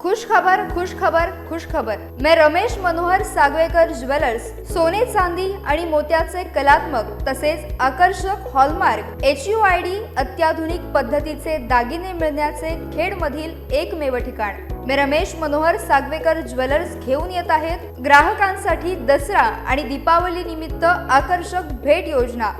खुश खबर खुश खबर। मैं रमेश मनोहर सागवेकर ज्वेलर्स सोने चांदी आणि मोत्याचे कलात्मक तसेच आकर्षक हॉलमार्क HUID अत्याधुनिक पद्धतीचे दागिने मिळण्याचे खेडमधील एकमेव ठिकाण। मैं रमेश मनोहर सागवेकर ज्वेलर्स घेऊन येत आहेत ग्राहकांसाठी दसरा आणि दीपावली निमित्त आकर्षक भेट योजना।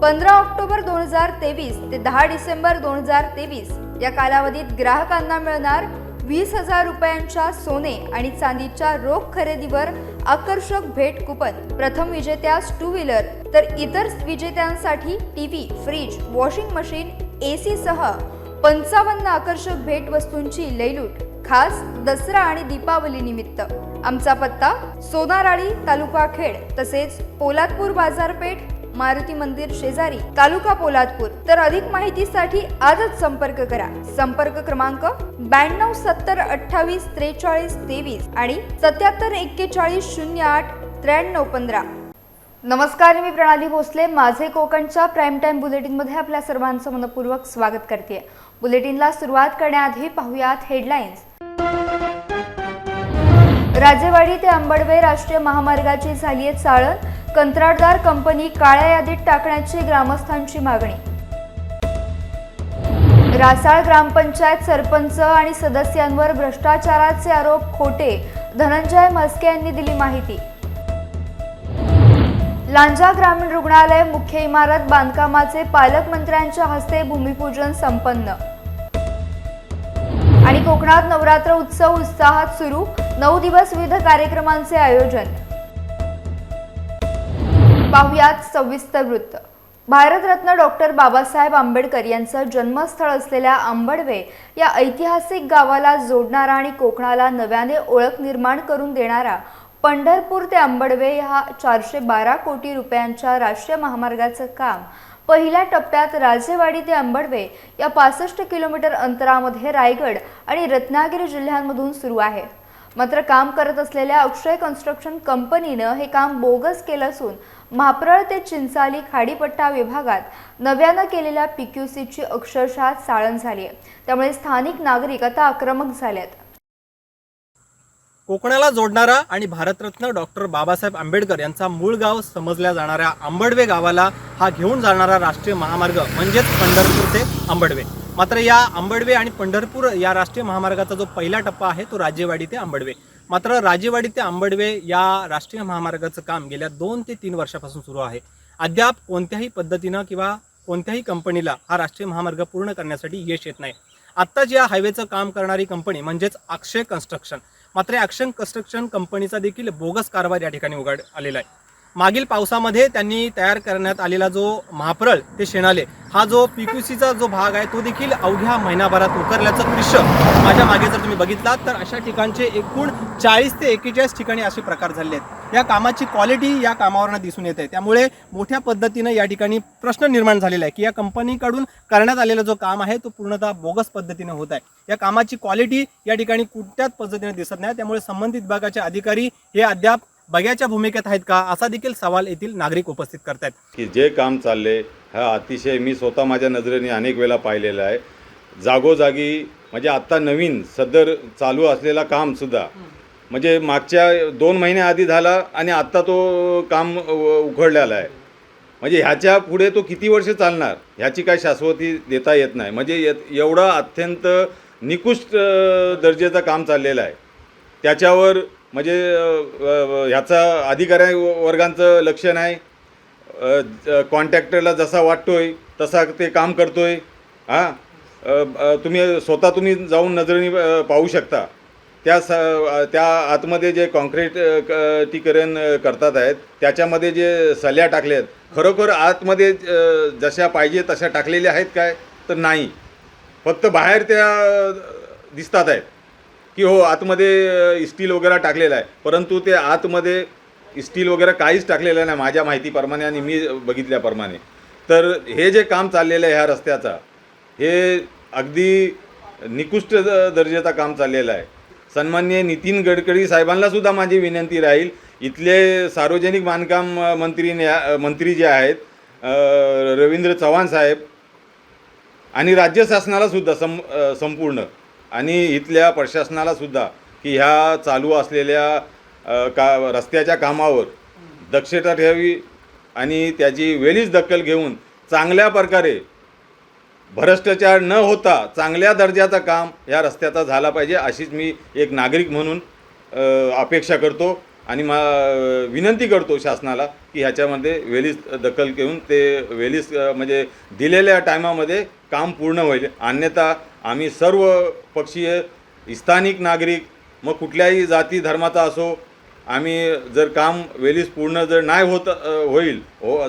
15 ऑक्टोबर 2023 ते 10 डिसेंबर 2023 या कालावधीत ग्राहकांना मिळणार 20,000 रुपयांच्या सोने आणि चांदीच्या रोख खरेदीवर आकर्षक भेट कुपन। प्रथम विजेत्यास 2 व्हीलर तर इतर विजेत्यांसाठी TV, fridge, washing machine, AC सह 55 आकर्षक भेट वस्तूंची लैलूट खास दसरा आणि दीपावली निमित्त। आमचा पत्ता सोनाराळी तालुका खेड तसेच पोलादपूर बाजारपेठ मारुती मंदिर शेजारी तालुका पोलादपूर। तर अधिक माहितीसाठी आजच संपर्क करा। संपर्क क्रमांक 92 70 28 43 23 आणि 77 41 08 93 15। नमस्कार, मी प्रणाली भोसले माझे कोकणच्या प्राइम टाइम बुलेटिन मध्ये आपल्या सर्वांचं मनपूर्वक स्वागत करते। बुलेटिनला सुरुवात करण्याआधी पाहूयात हेडलाईन्स। राजेवाडी ते अंबडवे राष्ट्रीय महामार्गाची झाली आहे चाळण, कंत्राटदार कंपनी काळ्या यादीत टाकण्याची ग्रामस्थांची मागणी। रासाळ ग्रामपंचायत सरपंच आणि सदस्यांवर भ्रष्टाचाराचे आरोप खोटे, धनंजय म्हस्के यांनी दिली माहिती। लांजा ग्रामीण रुग्णालय मुख्य इमारत बांधकामाचे पालकमंत्र्यांच्या हस्ते भूमिपूजन संपन्न। आणि कोकणात नवरात्र उत्सव उत्साहात सुरू, 9 दिवस विविध कार्यक्रमांचे आयोजन। पाहुयात सविस्तर वृत्त। भारतरत्न डॉक्टर बाबासाहेब आंबेडकर यांचं जन्मस्थळ असलेल्या अंबडवे या ऐतिहासिक गावाला जोडणारा आणि कोकणाला नव्याने ओळख निर्माण करून देणारा पंढरपूर ते अंबडवे हा 412 कोटी रुपयांच्या राष्ट्रीय महामार्गाचं काम पहिल्या टप्प्यात राजेवाडी ते अंबडवे या 65 किलोमीटर अंतरामध्ये रायगड आणि रत्नागिरी जिल्ह्यांमधून सुरू आहे। मात्र काम करत असलेल्या अक्षय कन्स्ट्रक्शन कंपनीनं हे काम बोगस केलं असून म्हाप्रळ ते चिंचाली खाडीपट्टा विभागात नव्यानं केलेल्या PQCची अक्षरशः चाळण झाली आहे। त्यामुळे स्थानिक नागरिक आता आक्रमक झालेत। कोकणाला जोडणारा आणि भारतरत्न डॉक्टर बाबासाहेब आंबेडकर यांचा मूळ गाव समजल्या जाणाऱ्या अंबडवे गावाला हा घेऊन जाणारा राष्ट्रीय महामार्ग म्हणजेच पंढरपूर ते अंबडवे। मात्र या अंबडवे आणि पंढरपूर या राष्ट्रीय महामार्गाचा जो पहिला टप्पा आहे तो राजेवाडी ते अंबडवे। मात्र राजेवाडी ते अंबडवे या राष्ट्रीय महामार्गाचं काम गेल्या 2 ते 3 वर्षापासून सुरू आहे। अद्याप कोणत्याही पद्धतीनं किंवा कोणत्याही कंपनीला हा राष्ट्रीय महामार्ग पूर्ण करण्यासाठी यश येत नाही। आत्ताच या हायवेचं काम करणारी कंपनी म्हणजेच अक्षय कन्स्ट्रक्शन, मात्र अक्षय कन्स्ट्रक्शन कंपनीचा देखील बोगस कारभार या ठिकाणी उघड आलेला आहे। मागील पावसामध्ये त्यांनी तयार करण्यात आलेला जो महाप्रळ ते शेणाले हा जो PQCचा जो भाग आहे तो देखील अवघ्या महिनाभरात उतरल्याचं दृश्य माझ्या मागे जर तुम्ही बघितलात तर अशा ठिकाणचे एकूण 40 ते 41 ठिकाणी असे प्रकार झाले आहेत। या कामाची क्वालिटी या कामावरनं दिसून येते। त्यामुळे मोठ्या पद्धतीनं या ठिकाणी प्रश्न निर्माण झालेला आहे की या कंपनीकडून करण्यात आलेला जो काम आहे तो पूर्णतः बोगस पद्धतीने होत आहे। या कामाची क्वालिटी या ठिकाणी कुठल्याच पद्धतीने दिसत नाही। त्यामुळे संबंधित विभागाचे अधिकारी हे अद्याप बघ्याच्या भूमिकेत आहेत का असा देखील सवाल येथील नागरिक उपस्थित करतात। की जे काम चालले हा अतिशय मी स्वतः माझ्या नजरेने अनेक वेळा पाहिलेलं आहे। जागोजागी म्हणजे आत्ता नवीन सदर चालू असलेला कामसुद्धा म्हणजे मागच्या 2 महिन्याआधी झाला आणि आत्ता तो काम उघडलेला आहे। म्हणजे ह्याच्या पुढे तो किती वर्ष चालणार ह्याची काय शाश्वती देता येत नाही। म्हणजे एवढा अत्यंत निकृष्ट दर्जाचं काम चाललेलं आहे। त्याच्यावर म्हणजे ह्याचा अधिकारी वर्गांचं लक्ष नाही। कॉन्ट्रॅक्टरला जसा वाटतोय तसा ते काम करतोय। तुम्ही जाऊन नजरेने पाहू शकता त्या आतमध्ये जे कॉन्क्रीटीकरण करतात आहेत त्याच्यामध्ये जे सल्या टाकले आहेत खरोखर आतमध्ये जशा पाहिजे तशा टाकलेल्या आहेत काय तर नाही, फक्त बाहेर त्या दिसतात आहेत की हो आतमध्ये स्टील वगैरे टाकलेलं आहे, परंतु ते आतमध्ये स्टील वगैरे काहीच टाकलेलं नाही माझ्या माहितीप्रमाणे आणि मी बघितल्याप्रमाणे। तर हे जे काम चाललेलं आहे ह्या रस्त्याचा हे अगदी निकृष्ट दर्जाचं काम चाललेलं आहे। सन्माननीय नितीन गडकरी साहेबांनासुद्धा माझी विनंती राहील, इथले सार्वजनिक बांधकाम मंत्री जे आहेत रवींद्र चव्हाण साहेब आणि राज्य शासनालासुद्धा संपूर्ण आणि इथल्या प्रशासनाला सुद्धा की ह्या चालू असलेल्या रस्त्याच्या कामावर दक्षता ठेवावी आणि त्याची वेळीच दखल घेऊन चांगल्या प्रकारे भ्रष्टाचार न होता चांगल्या दर्जाचं काम या रस्त्याचा झाला पाहिजे, अशीच मी एक नागरिक म्हणून अपेक्षा करतो आणि विनंती करतो शासनाला की ह्याच्यामध्ये वेळीच दखल घेऊन ते वेळीच म्हणजे दिलेल्या टायमामध्ये काम पूर्ण होईल. अन्यथा आम्ही सर्व पक्षीय स्थानिक नागरिक मग कुठल्याही जाती धर्माचा असो, आम्ही जर काम वेळीच पूर्ण जर नाही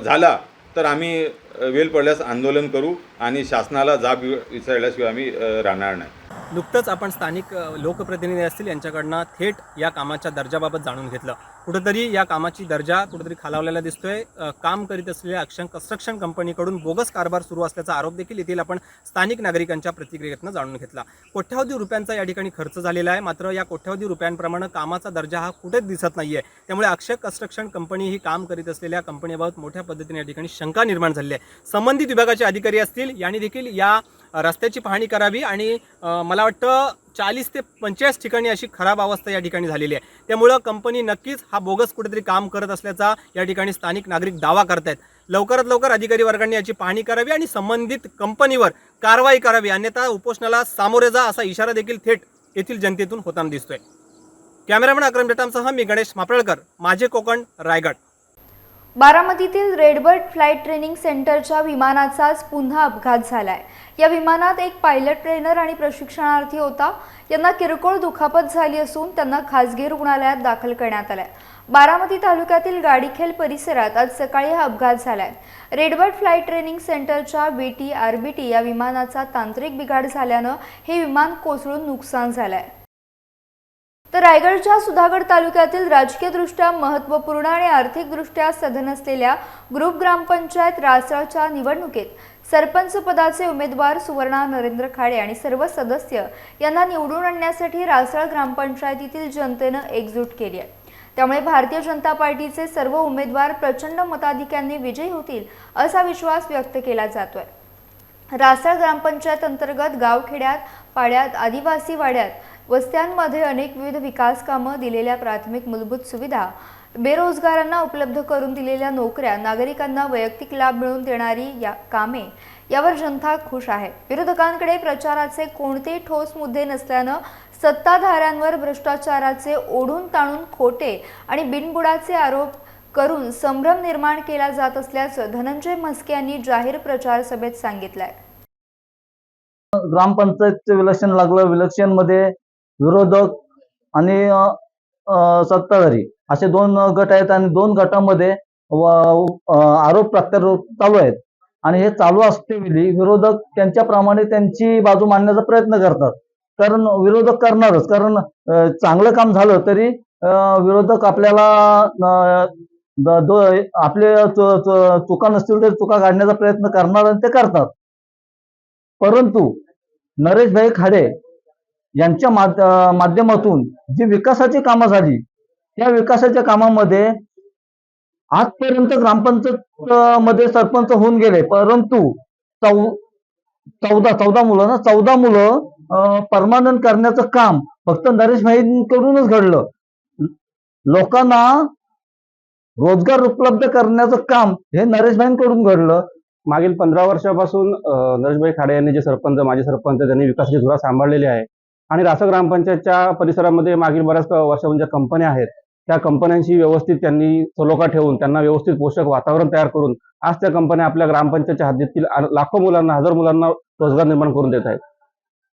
झाला तर आम्ही वेळ पडल्यास आंदोलन करू आणि शासनाला जाब विचारल्याशिवाय आम्ही राहणार नाही. नुकतंच आपण स्थानिक लोकप्रतिनिधी असतील यांच्याकडनं थेट या कामाच्या दर्जाबाबत जाणून घेतलं. कुठंतरी या कामाची दर्जा कुठंतरी खालावलेला दिसतोय. काम करीत असलेल्या अक्षर कन्स्ट्रक्शन कंपनीकडून बोगस कारभार सुरू असल्याचा आरोप देखील येथील आपण स्थानिक नागरिकांच्या प्रतिक्रियेतनं जाणून घेतला. कोट्यावधी रुपयांचा या ठिकाणी खर्च झालेला आहे, मात्र या कोट्यावधी रुपयांप्रमाणे कामाचा दर्जा हा कुठेच दिसत नाहीये. त्यामुळे अक्षर कन्स्ट्रक्शन कंपनी ही काम करीत असलेल्या कंपनीबाबत मोठ्या पद्धतीने या ठिकाणी शंका निर्माण झाली आहे. संबंधित विभागाचे अधिकारी असतील यांनी देखील या रस्त्याची पाहणी करावी आणि मला वाटतं 40 ते 45 ठिकाणी अशी खराब अवस्था या ठिकाणी झालेली आहे. त्यामुळं कंपनी नक्कीच हा बोगस कुठेतरी काम करत असल्याचा या ठिकाणी स्थानिक नागरिक दावा करतायत. लवकरात लवकर अधिकारी वर्गांनी याची पाहणी करावी आणि संबंधित कंपनीवर कारवाई करावी, अन्यथा उपोषणाला सामोरे जा असा इशारा देखील थेट येथील जनतेतून होताना दिसतोय. कॅमेरामॅन अक्रम जटामसह मी गणेश मापळकर, माझे कोकण, रायगड. बारामतीतील रेडबर्ड फ्लाइट ट्रेनिंग सेंटरच्या विमानाचाच पुन्हा अपघात झालाय. या विमानात एक पायलट ट्रेनर आणि प्रशिक्षणार्थी होता. यांना किरकोळ दुखापत झाली असून त्यांना खासगी रुग्णालयात दाखल करण्यात आलंय. बारामती तालुक्यातील गाडीखेल परिसरात आज सकाळी हा अपघात झालाय. रेडबर्ड फ्लाइट ट्रेनिंग सेंटरच्या BT-RBT या विमानाचा तांत्रिक बिघाड झाल्यानं हे विमान कोसळून नुकसान झालंय. तर रायगडच्या सुधागड तालुक्यातील राजकीयदृष्ट्या महत्त्वपूर्ण आणि आर्थिकदृष्ट्या सधन असलेल्या ग्रुप ग्रामपंचायत रासळच्या निवडणुकीत सरपंच पदाचे उमेदवार सुवर्णा नरेंद्र खाडे आणि सर्व सदस्य यांना निवडून आणण्यासाठी रासळ ग्रामपंचायतीतील जनतेनं एकजूट केली आहे. त्यामुळे भारतीय जनता पार्टीचे सर्व उमेदवार प्रचंड मताधिक्याने विजयी होतील असा विश्वास व्यक्त केला जातोय. रासळ ग्रामपंचायत अंतर्गत गावखेड्यात, पाड्यात, आदिवासी वाड्यात, वस्त्यांमध्ये अनेक विविध विकास कामं, दिलेल्या प्राथमिक मूलभूत सुविधा, बेरोजगारांना उपलब्ध करून दिलेल्या नोकऱ्या, नागरिकांना वैयक्तिक लाभ मिळवून देणारी कामे यावर जनता खुश आहे. विरोधकांकडे प्रचाराचे कोणतेही ठोस मुद्दे नसल्यानं सत्ताधाऱ्यांवर भ्रष्टाचाराचे ओढून ताणून खोटे आणि बिनबुडाचे आरोप करून संभ्रम निर्माण केला जात असल्याचं धनंजय म्हस्के यांनी जाहीर प्रचार सभेत सांगितलंय. ग्रामपंचायतचे इलेक्शन लागलं. इलेक्शनमध्ये विरोधक आणि सत्ताधारी असे 2 गट आहेत आणि 2 गटामध्ये आरोप प्रत्यारोप चालू आहेत. आणि हे चालू असतेवेळी विरोधक त्यांच्याप्रमाणे त्यांची बाजू मांडण्याचा प्रयत्न करतात. कारण विरोधक करणारच, कारण चांगलं काम झालं तरी विरोधक आपल्याला आपले चुका नसतील तरी चुका काढण्याचा प्रयत्न करणार आणि ते करतात. परंतु नरेशभाई खाडे यांच्या माध्यमातून जी विकासाची कामं झाली, त्या विकासाच्या कामामध्ये आजपर्यंत ग्रामपंचायत मध्ये सरपंच होऊन गेले, परंतु 14 मुलं परमानंट करण्याचं काम फक्त नरेशभाईंकडूनच घडलं. लोकांना रोजगार उपलब्ध करण्याचं काम हे नरेशभाईंकडून घडलं. मागील 15 वर्षापासून नरेशभाई खाडे यांनी जे सरपंच, माजी सरपंच, त्यांनी विकासाची धुरा सांभाळलेली आहे. आणि रासळ ग्रामपंचायतच्या परिसरामध्ये मागील बऱ्याच वर्षांच्या ज्या कंपन्या आहेत, त्या कंपन्यांशी व्यवस्थित त्यांनी सलोखा ठेवून त्यांना व्यवस्थित पोषक वातावरण तयार करून आज त्या कंपन्या आपल्या ग्रामपंचायतच्या हद्दीतील लाखो मुलांना, हजार मुलांना रोजगार निर्माण करून देत आहेत.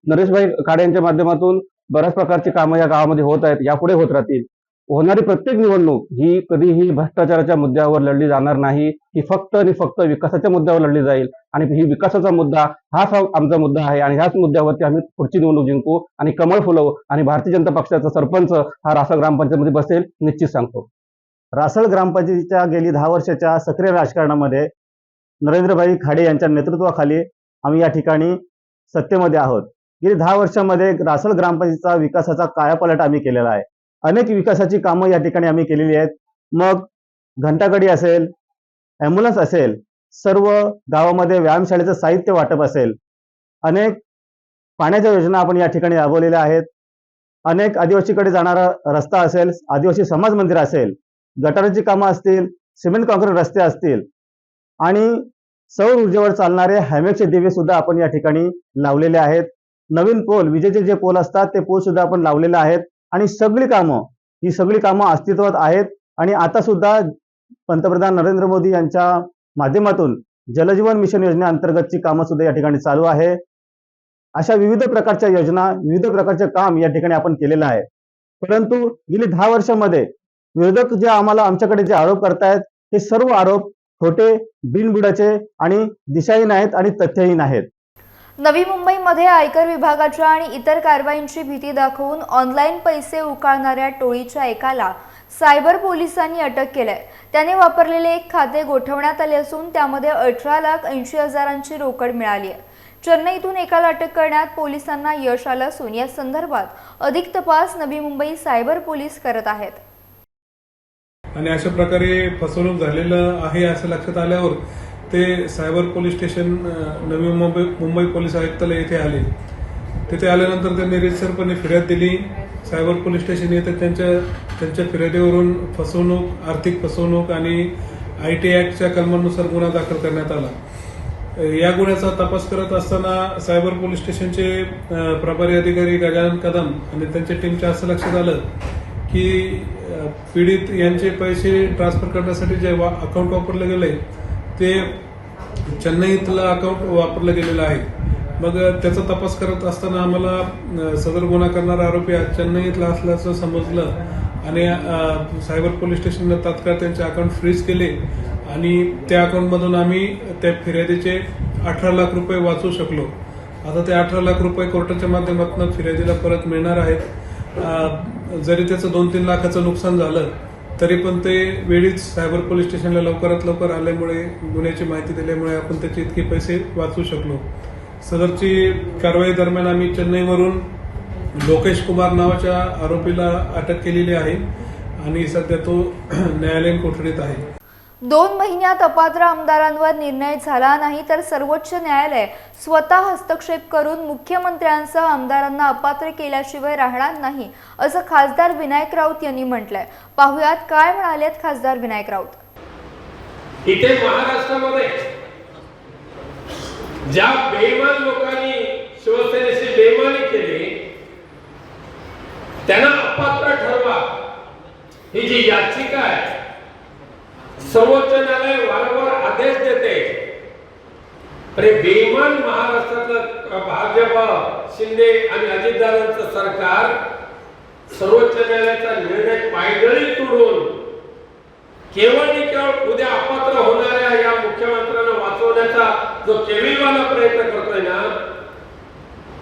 नरेशभाई खाडे यांच्या माध्यमातून बऱ्याच प्रकारची कामं या गावामध्ये होत आहेत, यापुढे होत राहतील. होणारी प्रत्येक निवडणूक ही कधीही भ्रष्टाचाराच्या मुद्द्यावर लढली जाणार नाही. ही फक्त आणि फक्त विकासाच्या मुद्द्यावर लढली जाईल. आणि ही विकासाचा मुद्दा हाच आमचा मुद्दा आहे आणि ह्याच मुद्द्यावरती आम्ही पुढची निवडणूक जिंकू आणि कमळ फुलवू आणि भारतीय जनता पक्षाचा सरपंच हा रासळ ग्रामपंचायतमध्ये बसेल, निश्चित सांगतो. रासळ ग्रामपंचायतीच्या गेली 10 वर्षाच्या सक्रिय राजकारणामध्ये नरेंद्रभाई खाडे यांच्या नेतृत्वाखाली आम्ही या ठिकाणी सत्तेमध्ये आहोत. गेली 10 वर्षामध्ये रासळ ग्रामपंचायतीचा विकासाचा कायापालट आम्ही केलेला आहे. अनेक विकासाची कामं या ठिकाणी आम्ही केलेली आहेत. मग घंटागाडी असेल, ॲम्ब्युलन्स असेल, सर्व गावामध्ये व्यायामशाळेचं साहित्य वाटप असेल, अनेक पाण्याच्या योजना आपण या ठिकाणी राबवलेल्या आहेत. अनेक आदिवासीकडे जाणारा रस्ता असेल, आदिवासी समाज मंदिर असेल, गटाराची कामं असतील, सिमेंट काँक्रीट रस्ते असतील आणि सौर ऊर्जेवर चालणारे हॅमेकचे दिवे सुद्धा आपण या ठिकाणी लावलेले आहेत. नवीन पोल, विजेचे जे पोल असतात ते पोल सुद्धा आपण लावलेले आहेत आणि ही सगळी कामं अस्तित्वात आहेत आणि आता सुद्धा पंतप्रधान नरेंद्र मोदी यांच्या माध्यमातून जलजीवन मिशन योजनेअंतर्गतची कामं सुद्धा या ठिकाणी चालू आहे. अशा विविध प्रकारच्या योजना, विविध प्रकारचे काम या ठिकाणी आपण केलेलं आहे. परंतु गेली 10 वर्षांमध्ये विरोधक जे आमच्याकडे जे आरोप करतायत हे सर्व आरोप खोटे, बिनबुडाचे आणि दिशाहीन आहेत आणि तथ्यहीन आहेत. नवी मुंबईमध्ये आयकर विभागाच्या आणि इतर कारवाईंची भीती दाखवून ऑनलाईन पैसे उकळणाऱ्या टोळीच्या एकाला सायबर पोलिसांनी अटक केलंय. त्याने वापरलेले एक खाते गोठवण्यात आले असून त्यामध्ये 18,80,000ची रोकड मिळाली आहे. चेन्नईतून एकाला अटक करण्यात पोलिसांना यश आलं असून या संदर्भात अधिक तपास नवी मुंबई सायबर पोलीस करत आहेत. आणि अशा प्रकारे फसवणूक झालेलं आहे असं लक्षात आल्यावर ते cyber police station Navi Mumbai police आयुक्तालय येथे आले. तिथे आल्यानंतर त्यांनी रीतसरपणे फिर्याद दिली. सायबर पोलीस स्टेशन येथे त्यांच्या फिर्यादीवरून फसवणूक, आर्थिक फसवणूक आणि IT ऍक्टच्या कलमांनुसार गुन्हा दाखल करण्यात आला. या गुन्ह्याचा तपास करत असताना सायबर पोलीस स्टेशनचे प्रभारी अधिकारी गजानन कदम आणि त्यांच्या टीमच्या असं लक्षात आलं की पीडित यांचे पैसे ट्रान्सफर करण्यासाठी जे अकाउंट वापरलं गेलंय ते चेन्नईतलं अकाउंट वापरलं गेलेलं आहे. मग त्याचा तपास करत असताना आम्हाला सदर गुन्हा करणारा आरोपी चेन्नईतला असल्याचं समजलं आणि सायबर पोलीस स्टेशननं तात्काळ त्यांचे अकाउंट फ्रीज केले आणि त्या अकाउंटमधून आम्ही त्या फिर्यादीचे 18 लाख रुपये वाचवू शकलो. आता ते 18 लाख रुपये कोर्टाच्या माध्यमातून फिर्यादीला परत मिळणार आहेत. जरी त्याचं 2-3 लाखाचं नुकसान झालं तरी पण ते वेळीच सायबर पोलीस स्टेशनला लवकरात लवकर आल्यामुळे, गुन्ह्याची माहिती दिल्यामुळे आपण त्याचे इतके पैसे वाचवू शकलो. सदरची कारवाई दरम्यान आम्ही चेन्नईवरून लोकेश कुमार नावाच्या आरोपीला अटक केलेली आहे आणि सध्या तो न्यायालयीन कोठडीत आहे. 2 महिन्यात अपात्र आमदारांवर निर्णय झाला नाही तर सर्वोच्च न्यायालय स्वतः हस्तक्षेप करून मुख्यमंत्र्यांसह आमदारांना अपात्र केल्याशिवाय राहणार नाही असं खासदार विनायक राऊत यांनी म्हटलंय. पाहुयात काय म्हणालेत खासदार विनायक राऊत. इथे महाराष्ट्रामध्ये ज्या बेईमान लोकांनी शिवसेनेशी बेईमानी केली त्यांना अपात्र ठरवा ही जी याचिका आहे, सर्वोच्च न्यायालय वारंवार आदेश देते. अरे बेईमान महाराष्ट्रातलं भाजप, शिंदे आणि अजितदादांचं सरकार सर्वोच्च न्यायालयाचा निर्णय पायदळी तोडून केवळ आणि केवळ उद्या अपात्र होणाऱ्या या मुख्यमंत्र्यांना वाचवण्याचा जो केविलवाना प्रयत्न करतोय ना,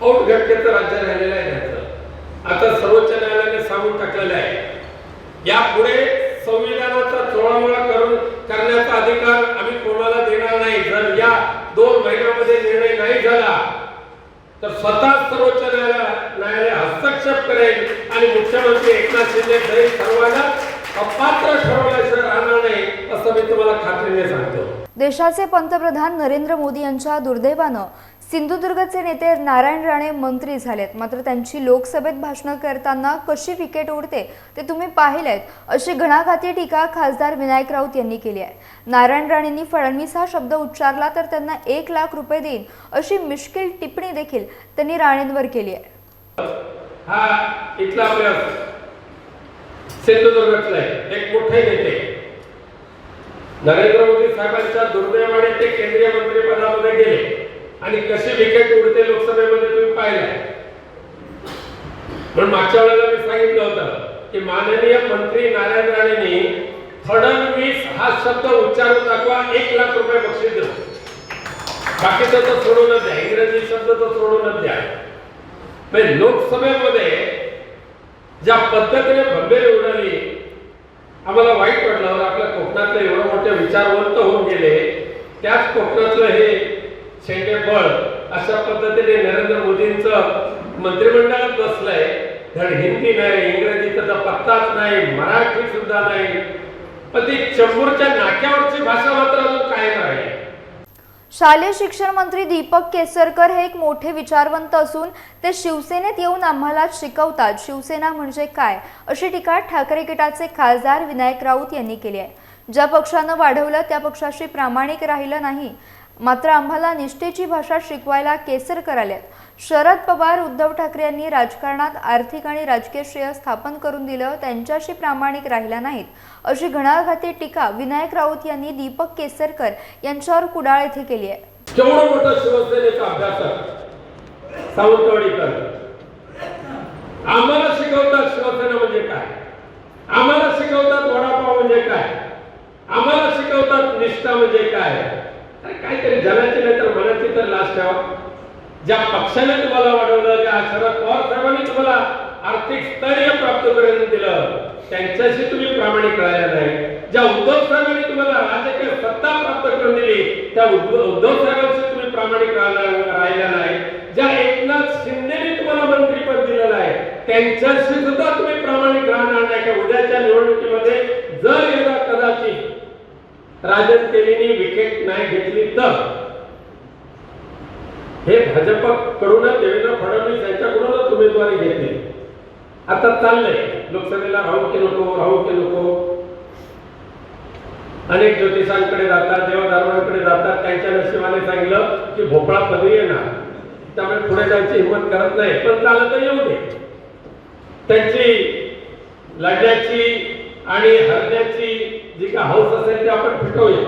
औटघटकेचं राज्य राहिलेलं आहे त्याचं. आता सर्वोच्च न्यायालयाने सांगून टाकलेलं आहे यापुढे संविधानाचा चोळामोळा करण्याचा अधिकार आम्ही कोणाला देणार नाही. जर या 2 महिन्यामध्ये निर्णय नाही झाला तर स्वतः सर्वोच्च न्यायालय हस्तक्षेप करेल आणि मुख्यमंत्री एकनाथ शिंदे सहित सर्वांना अपात्र ठरवल्याशिवाय राहणार नाही असं मी तुम्हाला खात्रीने सांगतो. देशाचे पंतप्रधान नरेंद्र मोदी यांच्या दुर्दैवानं सिंधुदुर्गचे नेते नारायण राणे मंत्री झालेत. मात्र त्यांची लोकसभेत भाषणं करताना कशी विकेट उडते ते तुम्ही पाहिलेत अशी घणाघाती टीका खासदार विनायक राऊत यांनी केली आहे. नारायण राणेंनी फडणवीस हा शब्द उच्चारला तर त्यांना 1 लाख रुपये देईन अशी मिश्किल टिप्पणी देखील त्यांनी राणेंवर केली आहे. हा इथला आपल्या सिंधुदुर्गातला एक मोठे नेते नरेंद्र मोदी साहेबांच्या दुर्दैवाने ते केंद्रीय मंत्रिपदामध्ये गेले आणि कशी विकेट उडते लोकसभेमध्ये तुम्ही पाहिलंय. म्हणून मागच्या वेळेला मी सांगितलं होतं की माननीय मंत्री नारायण राणेंनी फडणवीस हा शब्द उच्चारून दाखवा, 1 लाख रुपये बक्षीस देऊ. बाकीचं तर सोडूनच द्या, इंग्रजी शब्द तर सोडूनच द्या. लोकसभेमध्ये ज्या पद्धतीने भंबेरी उडाली आम्हाला वाईट वाटलं. आपल्या कोकणातले एवढे मोठे विचारवंत होऊन गेले, त्याच कोकणातलं हे शेंडेफळ अशा पद्धतीने नरेंद्र मोदींचं मंत्रिमंडळात बसलंय. धड हिंदी नाही, इंग्रजीचा तर पत्ताच नाही, मराठी सुद्धा नाही, पण ती चंबूरच्या नाक्यावरची भाषा मात्र अजून कायम आहे. शालेय शिक्षण मंत्री दीपक केसरकर हे एक मोठे विचारवंत असून ते शिवसेनेत येऊन आम्हाला शिकवतात शिवसेना म्हणजे काय, अशी टीका ठाकरे गटाचे खासदार विनायक राऊत यांनी केली आहे। ज्या पक्षानं वाढवलं त्या पक्षाशी प्रामाणिक राहिलं नाही, मात्र आम्हाला निष्ठेची भाषा शिकवायला केसरकर आल्यात। शरद पवार उद्धव ठाकरे यांनी राजकारणात आर्थिक आणि राजकीय श्रेय स्थापन करून दिलं, त्यांच्याशी प्रामाणिक राहिला नाहीत, अशी घणाघाती टीका विनायक राऊत यांनी दीपक केसरकर यांच्यावर कुडाळ येथे केली आहे। केवढं मोठं शिवसेनेचा अभ्यासक सावंतवाडीकर आम्हाला शिकवतात शिवसेना म्हणजे काय, आम्हाला शिकवतात वडापाव म्हणजे काय, आम्हाला शिकवतात निष्ठा म्हणजे काय। अरे काहीतरी जनाची नाही तर मनाची तर लाज ठेवा। ज्या पक्षाने तुम्हाला वाढवलं, ज्या शरद पवार साहेबांनी तुम्हाला आर्थिक स्थैर्य प्राप्त करून दिलं, त्यांच्याशी तुम्ही प्रामाणिक राहिला नाही। ज्या उद्धव साहेबांनी तुम्हाला राजकीय सत्ता प्राप्त करून दिली, त्या उद्धव साहेबांशी तुम्ही प्रामाणिक राहिला नाही। ज्या एकनाथ शिंदेने तुम्हाला मंत्रीपद दिलेलं आहे, त्यांच्याशी सुद्धा तुम्ही प्रामाणिक राहणार नाही। की उद्याच्या निवडणुकीमध्ये जर यदा कदाचित राजन तेलींनी विकेट नाही घेतली तर हे भाजपकडूनच देवेंद्र फडणवीस यांच्याकडूनच उमेदवारी घेतली। आता चाललंय लोकसभेला राहू की नको, अनेक ज्योतिषांकडे जातात, देवधर्मांकडे जातात, त्यांच्या नशिबाने सांगितलं की भोपळा पदरी येणार, त्यामुळे पुढे जायची हिंमत करत नाही। पण चालत तर येऊ दे, त्यांची लढण्याची आणि हरण्याची जी का हौस असेल ते आपण फिटवूया।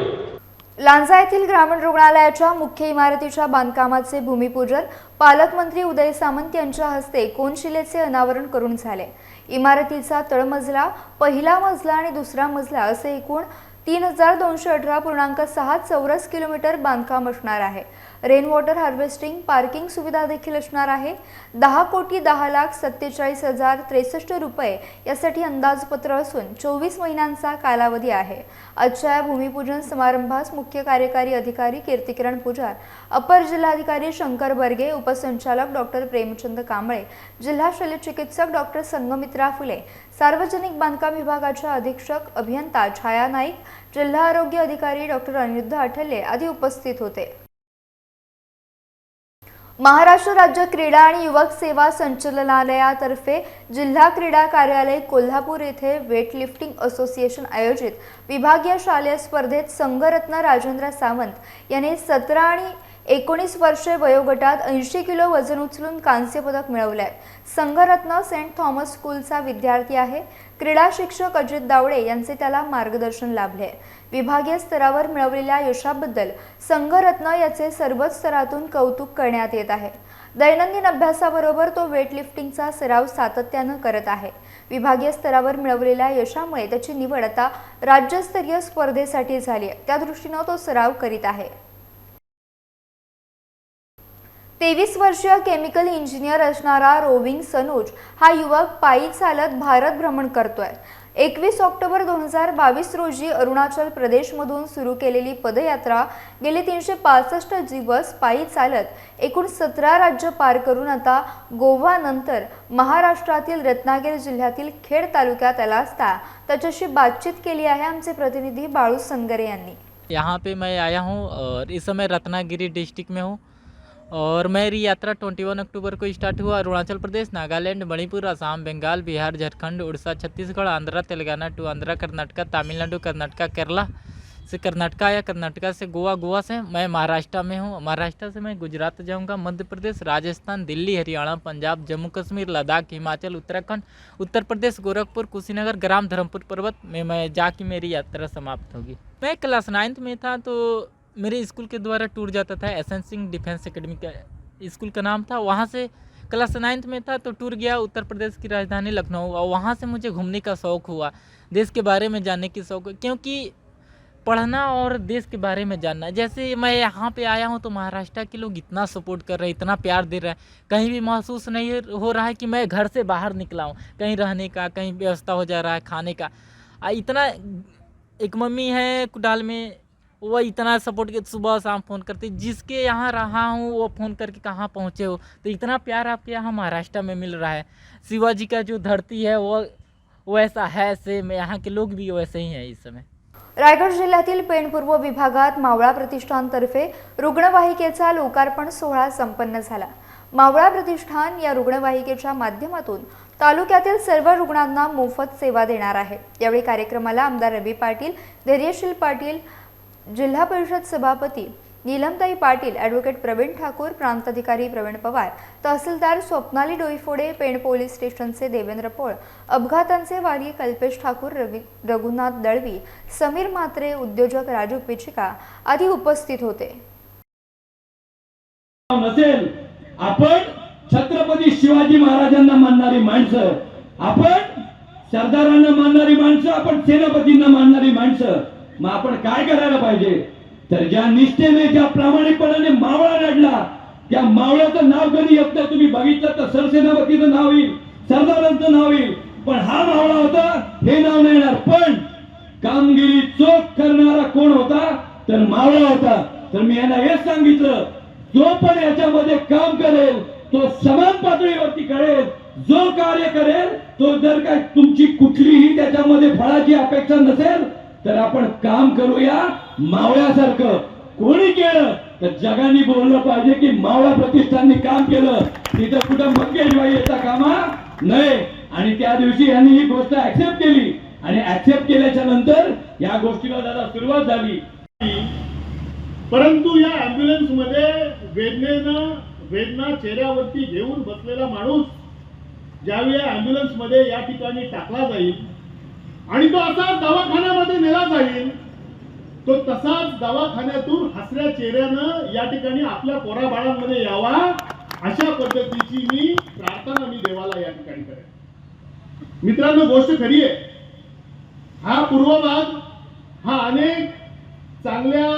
लांजा येथील ग्रामीण रुग्णालयाच्या मुख्य इमारतीच्या बांधकामाचे भूमिपूजन पालकमंत्री उदय सामंत यांच्या हस्ते कोनशिलेचे अनावरण करून झाले। इमारतीचा तळमजला, पहिला मजला आणि दुसरा मजला असे एकूण 3218.6 चौरस किलोमीटर बांधकाम असणार आहे। रेन वॉटर हार्वेस्टिंग, पार्किंग सुविधा देखील असणार आहे। 10,10,47,063 रुपये यासाठी अंदाजपत्र असून 24 महिन्यांचा कालावधी आहे। आजच्या या भूमिपूजन समारंभास मुख्य कार्यकारी अधिकारी कीर्तिकिरण पुजार, अपर जिल्हाधिकारी शंकर बर्गे, उपसंचालक डॉक्टर प्रेमचंद कांबळे, जिल्हा शल्यचिकित्सक डॉक्टर संगमित्रा फुले, सार्वजनिक बांधकाम विभागाच्या अधीक्षक अभियंता छाया नाईक, जिल्हा आरोग्य अधिकारी डॉक्टर अनिरुद्ध आठवले आदी उपस्थित होते। महाराष्ट्र राज्य क्रीडा आणि युवक सेवा संचालनालयातर्फे जिल्हा क्रीडा कार्यालय कोल्हापूर येथे वेटलिफ्टिंग असोसिएशन आयोजित विभागीय शालेय स्पर्धेत संघरत्न राजेंद्र सावंत यांनी 17 आणि 19 वर्षे वयोगटात 80 किलो वजन उचलून कांस्य पदक मिळवले आहे। संघरत्न सेंट थॉमस स्कूलचा विद्यार्थी आहे। क्रीडा शिक्षक अजित दावडे यांचे त्याला मार्गदर्शन लाभले आहे। विभागीय स्तरावर मिळवलेल्या यशाबद्दल संघरत्न याचे सर्वच स्तरातून कौतुक करण्यात येत आहे। दैनंदिन अभ्यासाबरोबर तो वेटलिफ्टिंगचा सराव सातत्याने करत आहे। विभागीय स्तरावर मिळवलेल्या यशामुळे त्याची निवड आता राज्यस्तरीय स्पर्धेसाठी झाली आहे, त्या दृष्टीने तो सराव करीत आहे। 23 वर्षीय केमिकल इंजिनियर असणारा रोविंग सनोज हा युवक पायी चालत भारत भ्रमण करतोय। 21 ऑक्टोबर 2022 रोजी अरुणाचल प्रदेशमधून सुरू केलेली पदयात्रा गेले 365 दिवस पायी चालत एकूण 17 राज्य पार करून आता गोवा नंतर महाराष्ट्रातील रत्नागिरी जिल्ह्यातील खेड तालुक्यात आला असता त्याच्याशी बातचीत केली आहे आमचे प्रतिनिधी बाळू संगरे यांनी। यहाँ पे मैं आया हूँ और इस समय रत्नागिरी डिस्ट्रिक्ट में हूँ और मेरी यात्रा 21 अक्टूबर को स्टार्ट हुआ। अरुणाचल प्रदेश, नागालैंड, मणिपुर, असम, बंगाल, बिहार, झारखंड, उड़ीसा, छत्तीसगढ़, आंध्रा, तेलंगाना टू आंध्रा, कर्नाटका, तमिलनाडु, कर्नाटका, केरला से कर्नाटका आया, कर्नाटका से गोवा, गोवा से मैं महाराष्ट्र में हूँ, महाराष्ट्र से मैं गुजरात जाऊँगा, मध्य प्रदेश, राजस्थान, दिल्ली, हरियाणा, पंजाब, जम्मू कश्मीर, लद्दाख, हिमाचल, उत्तराखंड, उत्तर प्रदेश, गोरखपुर, कुशीनगर, ग्राम धर्मपुर पर्वत में मैं जाके मेरी यात्रा समाप्त होगी। मैं क्लास 9th में था तो मेरे स्कूल के द्वारा टूर जाता था। एसएन सिंह डिफेंस एकेडमी का स्कूल का नाम था। वहाँ से क्लास 9th में था तो टूर गया उत्तर प्रदेश की राजधानी लखनऊ और वहाँ से मुझे घूमने का शौक़ हुआ, देश के बारे में जानने की शौक़, क्योंकि पढ़ना और देश के बारे में जानना। जैसे मैं यहाँ पे आया हूँ तो महाराष्ट्र के लोग इतना सपोर्ट कर रहे हैं, इतना प्यार दे रहे हैं, कहीं भी महसूस नहीं हो रहा है कि मैं घर से बाहर निकला हूँ। कहीं रहने का, कहीं व्यवस्था हो जा रहा है खाने का। इतना एक मम्मी है कुडाल में, वो इतना सपोर्ट के सुबह शाम फ़ोन करते, जिसके यहाँ रहा हूँ वो फ़ोन करके कहाँ पहुँचे हो। तो इतना प्यार आपके यहाँ महाराष्ट्र में मिल रहा है। शिवाजी का जो धरती है वो वैसा है, सेम यहाँ के लोग भी वैसे ही हैं इस समय। रायगड जिल्ह्यातील पेण पूर्व विभागात मावळा प्रतिष्ठानतर्फे रुग्णवाहिकेचा लोकार्पण सोहळा संपन्न झाला। मावळा प्रतिष्ठान या रुग्णवाहिकेच्या माध्यमातून तालुक्यातील सर्व रुग्णांना मोफत सेवा देणार आहे। यावेळी कार्यक्रमाला आमदार रवी पाटील, धैर्यशील पाटील, जिल्हा परिषद सभापती नीलमताई पाटील, ॲडव्होकेट प्रवीण ठाकूर, प्रांताधिकारी प्रवीण पवार, तहसीलदार स्वप्नाली डोईफोडे, पेण पोलीस स्टेशनचे देवेंद्र पोळ, अपघातांचे वारी कल्पेश ठाकूर, रघुनाथ दळवी, समीर म्हात्रे, उद्योजक राजू पिचिका आदी उपस्थित होते। नसेल आपण छत्रपती शिवाजी महाराजांना मानणारी माणसं, आपण सरदारांना मानणारी माणसं, आपण सेनापतींना मानणारी माणसं, मग आपण काय करायला पाहिजे? तर ज्या निष्ठेने, ज्या प्रामाणिकपणाने मावळा लढला, त्या मावळ्याचं नाव कधी येत नाही। तुम्ही बघितलं तर सरसेनापतीचं नाव येईल, सरदारांचं नाव येईल, पण हा मावळा होता हे नाव नाही येणार। पण कामगिरी चोख करणारा कोण होता? तर मावळा होता। तर मी यांना हेच सांगितलं, जो पण याच्यामध्ये काम करेल तो समान पातळीवरती करेल, जो कार्य करेल तो जर काय तुमची कुठलीही त्याच्यामध्ये फळाची अपेक्षा नसेल तर आपण काम करूया मावळ्यासारखं। कोणी केलं तर जगाने बोललं पाहिजे की मावळा प्रतिष्ठानने काम केलं, तिथं कुठं मंगेशबाई येता कामा नाही। आणि त्या दिवशी यांनी ही गोष्ट ऍक्सेप्ट केली आणि ऍक्सेप्ट केल्याच्या नंतर या गोष्टीला दादा सुरुवात झाली। परंतु या ॲम्ब्युलन्स मध्ये वेदना चेहऱ्यावरती घेऊन बसलेला माणूस ज्यावेळी ॲम्ब्युलन्स मध्ये या ठिकाणी टाकला जाईल आणि तो असाच दवाखान्यामध्ये नेला जाईल, तो तसाच दवाखान्यातून हसऱ्या चेहऱ्यानं या ठिकाणी आपल्या पोराबाळांमध्ये यावा, अशा पद्धतीची मी प्रार्थना देवाला या ठिकाणी करेन। मित्रांनो, गोष्ट खरी आहे, हा पूर्व भाग हा अनेक चांगल्या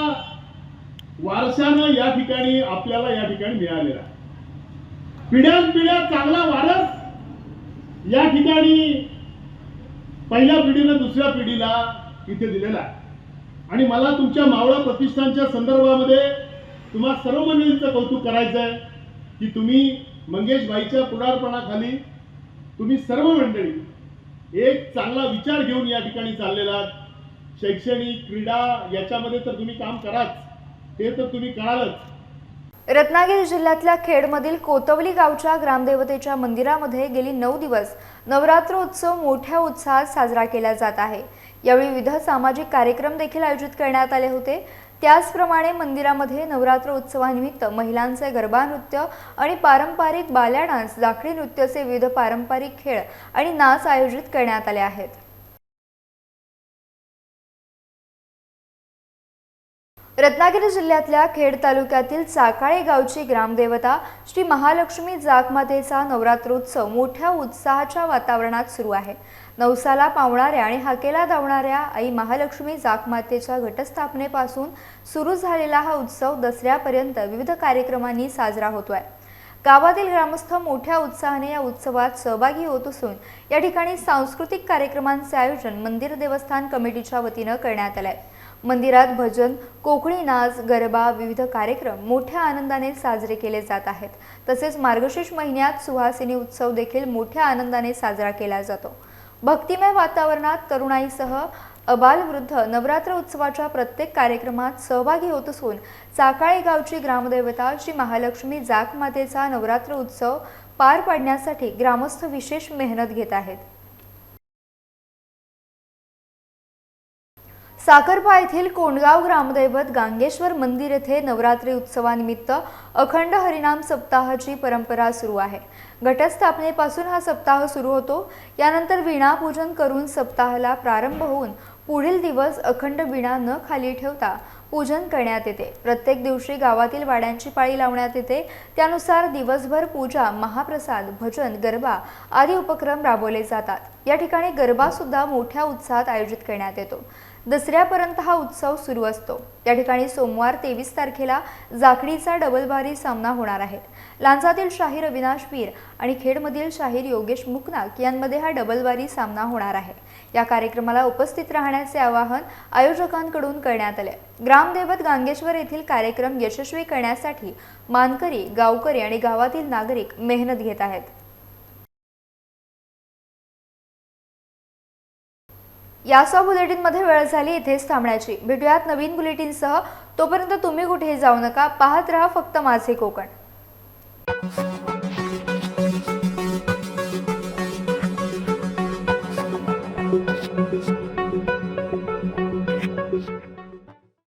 वारशानं या ठिकाणी आपल्याला या ठिकाणी मिळालेला आहे। पिढ्यानपिढ्या चांगला वारस या ठिकाणी पहिल्या पिढीनं दुसऱ्या पिढीला इथे दिलेला आहे। आणि मला तुमच्या मावळा प्रतिष्ठानच्या संदर्भामध्ये तुम्हा सर्व मंडळींचं कौतुक करायचं आहे की तुम्ही मंगेशबाईच्या पुढारपणाखाली तुम्ही सर्व मंडळी एक चांगला विचार घेऊन या ठिकाणी चाललेला आहात। शैक्षणिक, क्रीडा याच्यामध्ये तर तुम्ही काम कराच, ते तर तुम्ही करालच। रत्नागिरी जिल्ह्यातल्या खेडमधील कोतवली गावच्या ग्रामदेवतेच्या मंदिरामध्ये गेली 9 दिवस नवरात्र उत्सव मोठ्या उत्साहात साजरा केला जात आहे। यावेळी विविध सामाजिक कार्यक्रम देखील आयोजित करण्यात आले होते। त्याचप्रमाणे मंदिरामध्ये नवरात्र उत्सवानिमित्त महिलांचे गरबा नृत्य आणि पारंपरिक बाल्या डान्स, जाखडी नृत्याचे विविध पारंपरिक खेळ आणि नाच आयोजित करण्यात आले आहेत। रत्नागिरी जिल्ह्यातल्या खेड तालुक्यातील चाकाळे गावची ग्रामदेवता श्री महालक्ष्मी जागमातेचा नवरात्रोत्सव मोठ्या उत्साहाच्या वातावरणात सुरू आहे। नवसाला पावणाऱ्या आणि हाकेला धावणाऱ्या आई महालक्ष्मी जागमातेच्या घटस्थापनेपासून सुरू झालेला हा उत्सव दसऱ्यापर्यंत विविध कार्यक्रमांनी साजरा होतोय। गावातील ग्रामस्थ मोठ्या उत्साहाने या उत्सवात सहभागी होत असून या ठिकाणी सांस्कृतिक कार्यक्रमांचे आयोजन मंदिर देवस्थान कमिटीच्या वतीनं करण्यात आले आहे। मंदिरात भजन, कोकणी नाच, गरबा, विविध कार्यक्रम मोठ्या आनंदाने साजरे केले जात आहेत। तसेच मार्गशीर्ष महिन्यात सुहासिनी उत्सव देखील मोठ्या आनंदाने साजरा केला जातो। भक्तिमय वातावरणात तरुणाईसह अबालवृद्ध नवरात्र उत्सवाच्या प्रत्येक कार्यक्रमात सहभागी होत असून चाकाळे गावची ग्रामदेवता श्री महालक्ष्मी जागमातेचा नवरात्र उत्सव पार पाडण्यासाठी ग्रामस्थ विशेष मेहनत घेत आहेत। साखरपा येथील कोंडगाव ग्रामदैवत गांगेश्वर मंदिर येथे नवरात्री उत्सवानिमित्त अखंड हरिनाम सप्ताहाची परंपरा सुरू आहे। घटस्थापनेपासून हा सप्ताह सुरू होतो। यानंतर वीणा पूजन करून सप्ताहाला प्रारंभ होऊन पुढील दिवस अखंड वीणा न खाली ठेवता पूजन करण्यात येते। प्रत्येक दिवशी गावातील वाड्यांची पाळी लावण्यात येते। त्यानुसार दिवसभर पूजा, महाप्रसाद, भजन, गरबा आदी उपक्रम राबवले जातात। या ठिकाणी गरबा सुद्धा मोठ्या उत्साहात आयोजित करण्यात येतो। दसऱ्यापर्यंत हा उत्सव सुरू असतो। या ठिकाणी सोमवार 23 तारखेला जाखडीचा डबलबारी सामना होणार आहे। लांजातील शाहीर अविनाश वीर आणि खेडमधील शाहीर योगेश मुकनाक यांमध्ये हा डबलबारी सामना होणार आहे। या कार्यक्रमाला उपस्थित राहण्याचे आवाहन आयोजकांकडून करण्यात आले। ग्रामदेवत गांगेश्वर येथील कार्यक्रम यशस्वी करण्यासाठी मानकरी, गावकरी आणि गावातील नागरिक मेहनत घेत आहेत। यासह बुलेटिनमध्ये वेळ झाली इथेच थांबण्याची. भेटूयात नवीन बुलेटिनसह. तोपर्यंत तुम्ही कुठेही जाऊ नका. पाहत रहा फक्त माझे कोकण.